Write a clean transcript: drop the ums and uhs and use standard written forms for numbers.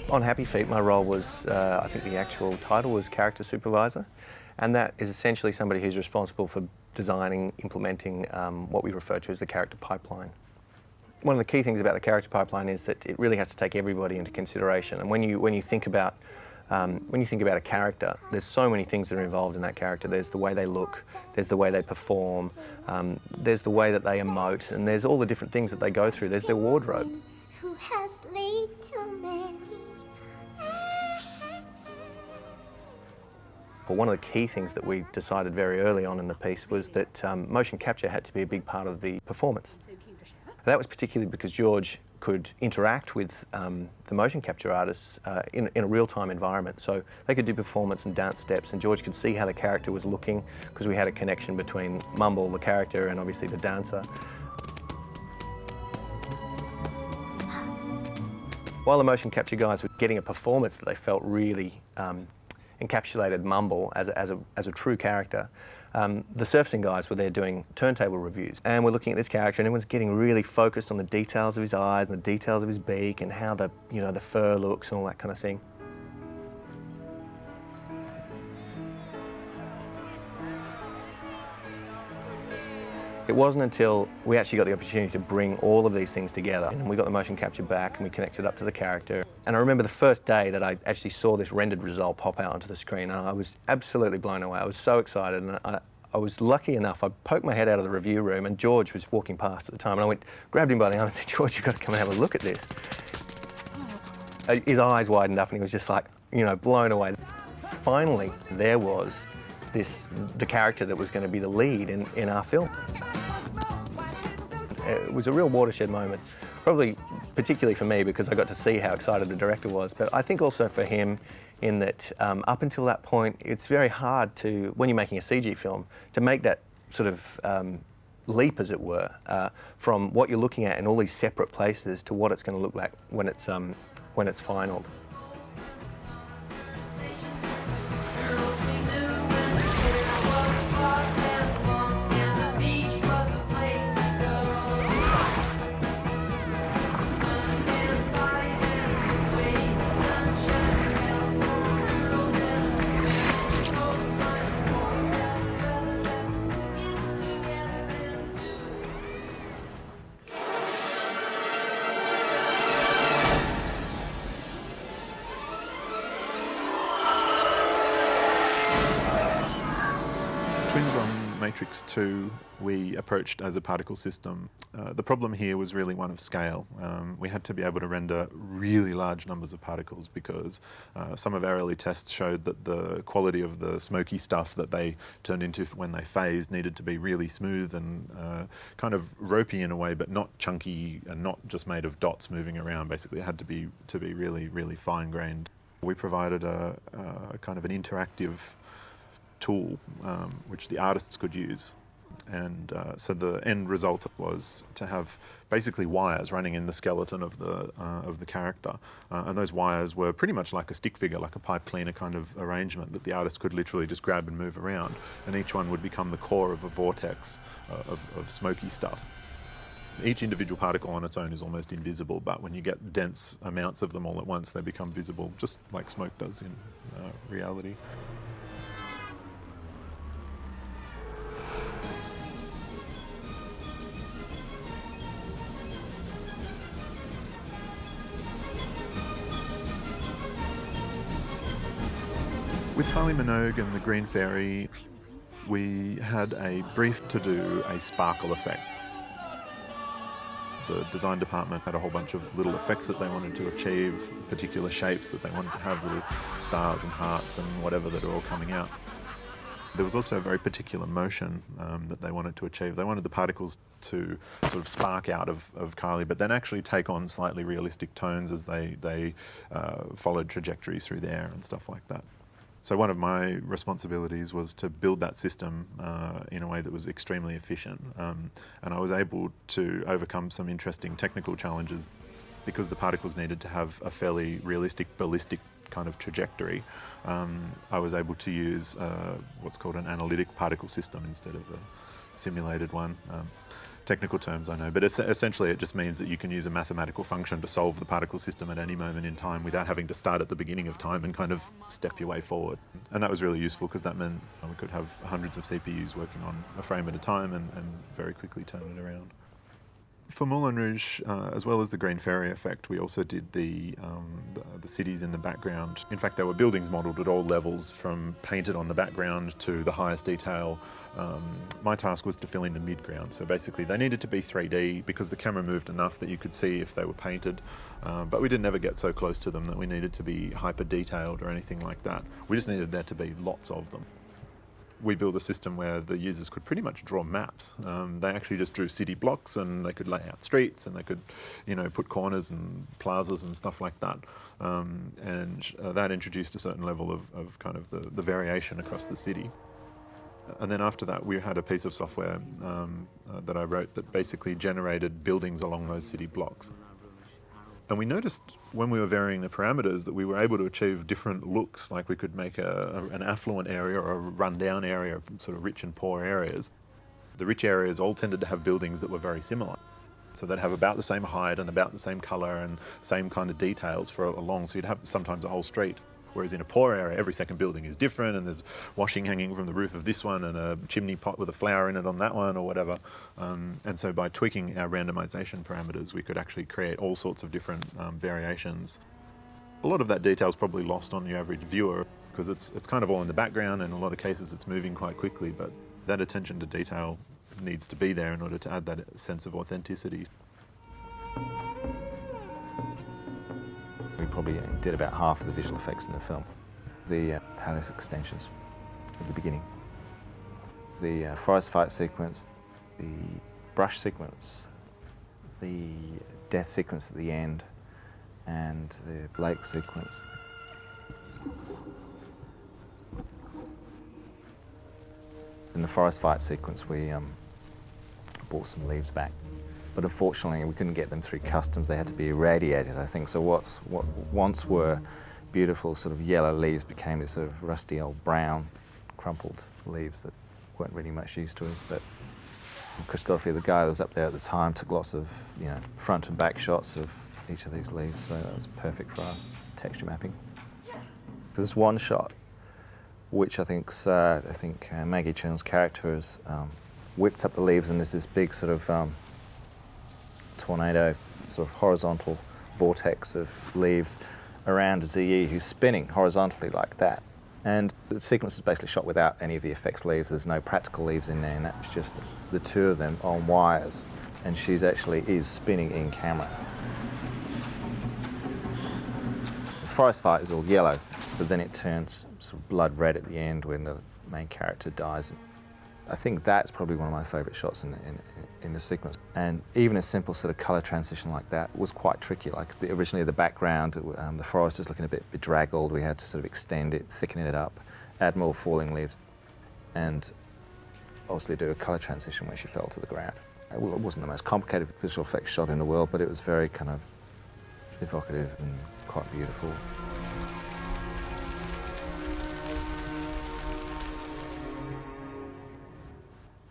On Happy Feet, my role was, I think the actual title was character supervisor, and that is essentially somebody who's responsible for designing, implementing what we refer to as the character pipeline. One of the key things about the character pipeline is that it really has to take everybody into consideration. And when you think about a character, there's so many things that are involved in that character. There's the way they look, there's the way they perform, there's the way that they emote, and there's all the different things that they go through. There's their wardrobe. Who has laid too many? But one of the key things that we decided very early on in the piece was that motion capture had to be a big part of the performance. That was particularly because George could interact with the motion capture artists in a real-time environment. So they could do performance and dance steps, and George could see how the character was looking because we had a connection between Mumble, the character, and obviously the dancer. While the motion capture guys were getting a performance that they felt really encapsulated Mumble as a true character, the surfacing guys were there doing turntable reviews, and we're looking at this character, and everyone's getting really focused on the details of his eyes and the details of his beak and how the fur looks and all that kind of thing. It wasn't until we actually got the opportunity to bring all of these things together, and we got the motion capture back and we connected up to the character. And I remember the first day that I actually saw this rendered result pop out onto the screen, and I was absolutely blown away. I was so excited, and I was lucky enough, I poked my head out of the review room, and George was walking past at the time, and I grabbed him by the arm and said, "George, you've got to come and have a look at this." His eyes widened up and he was just like, blown away. Finally, there was the character that was going to be the lead in our film. It was a real watershed moment, probably particularly for me because I got to see how excited the director was, but I think also for him in that up until that point, it's very hard to, when you're making a CG film, to make that sort of leap, as it were, from what you're looking at in all these separate places to what it's going to look like when it's finalled. Twins on Matrix 2 we approached as a particle system. The problem here was really one of scale. We had to be able to render really large numbers of particles because some of our early tests showed that the quality of the smoky stuff that they turned into when they phased needed to be really smooth and kind of ropey in a way, but not chunky and not just made of dots moving around. Basically, it had to be really, really fine-grained. We provided a kind of an interactive tool which the artists could use, and so the end result was to have basically wires running in the skeleton of the character, and those wires were pretty much like a stick figure, like a pipe cleaner kind of arrangement that the artist could literally just grab and move around, and each one would become the core of a vortex of smoky stuff. Each individual particle on its own is almost invisible, but when you get dense amounts of them all at once, they become visible, just like smoke does in reality. With Kylie Minogue and the Green Fairy, we had a brief to do a sparkle effect. The design department had a whole bunch of little effects that they wanted to achieve, particular shapes that they wanted to have, little stars and hearts and whatever that are all coming out. There was also a very particular motion that they wanted to achieve. They wanted the particles to sort of spark out of Kylie, but then actually take on slightly realistic tones as they followed trajectories through the air and stuff like that. So one of my responsibilities was to build that system in a way that was extremely efficient, and I was able to overcome some interesting technical challenges because the particles needed to have a fairly realistic ballistic kind of trajectory. I was able to use what's called an analytic particle system instead of simulated one. Technical terms, I know, but essentially it just means that you can use a mathematical function to solve the particle system at any moment in time without having to start at the beginning of time and kind of step your way forward. And that was really useful because that meant we could have hundreds of CPUs working on a frame at a time and very quickly turn it around. For Moulin Rouge, as well as the green fairy effect, we also did the cities in the background. In fact, there were buildings modelled at all levels, from painted on the background to the highest detail. My task was to fill in the midground, so basically they needed to be 3D because the camera moved enough that you could see if they were painted, but we didn't ever get so close to them that we needed to be hyper detailed or anything like that. We just needed there to be lots of them. We built a system where the users could pretty much draw maps. They actually just drew city blocks, and they could lay out streets, and they could, put corners and plazas and stuff like that. That introduced a certain level of kind of the variation across the city. And then after that, we had a piece of software that I wrote that basically generated buildings along those city blocks. And we noticed when we were varying the parameters that we were able to achieve different looks, like we could make an affluent area or a rundown area, sort of rich and poor areas. The rich areas all tended to have buildings that were very similar. So they'd have about the same height and about the same colour and same kind of details for along, so you'd have sometimes a whole street. Whereas in a poor area, every second building is different, and there's washing hanging from the roof of this one and a chimney pot with a flower in it on that one or whatever. And so by tweaking our randomization parameters, we could actually create all sorts of different variations. A lot of that detail is probably lost on your average viewer because it's kind of all in the background, and in a lot of cases it's moving quite quickly, but that attention to detail needs to be there in order to add that sense of authenticity. We probably did about half of the visual effects in the film. The palace extensions at the beginning, the forest fight sequence, the brush sequence, the death sequence at the end, and the lake sequence. In the forest fight sequence, we brought some leaves back. But unfortunately, we couldn't get them through customs. They had to be irradiated, I think. So what once were beautiful sort of yellow leaves became this sort of rusty old brown, crumpled leaves that weren't really much use to us. But Chris Godfrey, the guy that was up there at the time, took lots of front and back shots of each of these leaves. So that was perfect for us, texture mapping. There's one shot, which I think Maggie Cheung's character has whipped up the leaves, and there's this big sort of tornado, sort of horizontal vortex of leaves around ZE, who's spinning horizontally like that. And the sequence is basically shot without any of the effects leaves. There's no practical leaves in there, and that's just the two of them on wires. And she's actually is spinning in camera. The forest fight is all yellow, but then it turns sort of blood red at the end when the main character dies. I think that's probably one of my favourite shots in the sequence. And even a simple sort of colour transition like that was quite tricky. Like originally the background, the forest was looking a bit bedraggled. We had to sort of extend it, thicken it up, add more falling leaves, and obviously do a colour transition where she fell to the ground. It wasn't the most complicated visual effects shot in the world, but it was very kind of evocative and quite beautiful.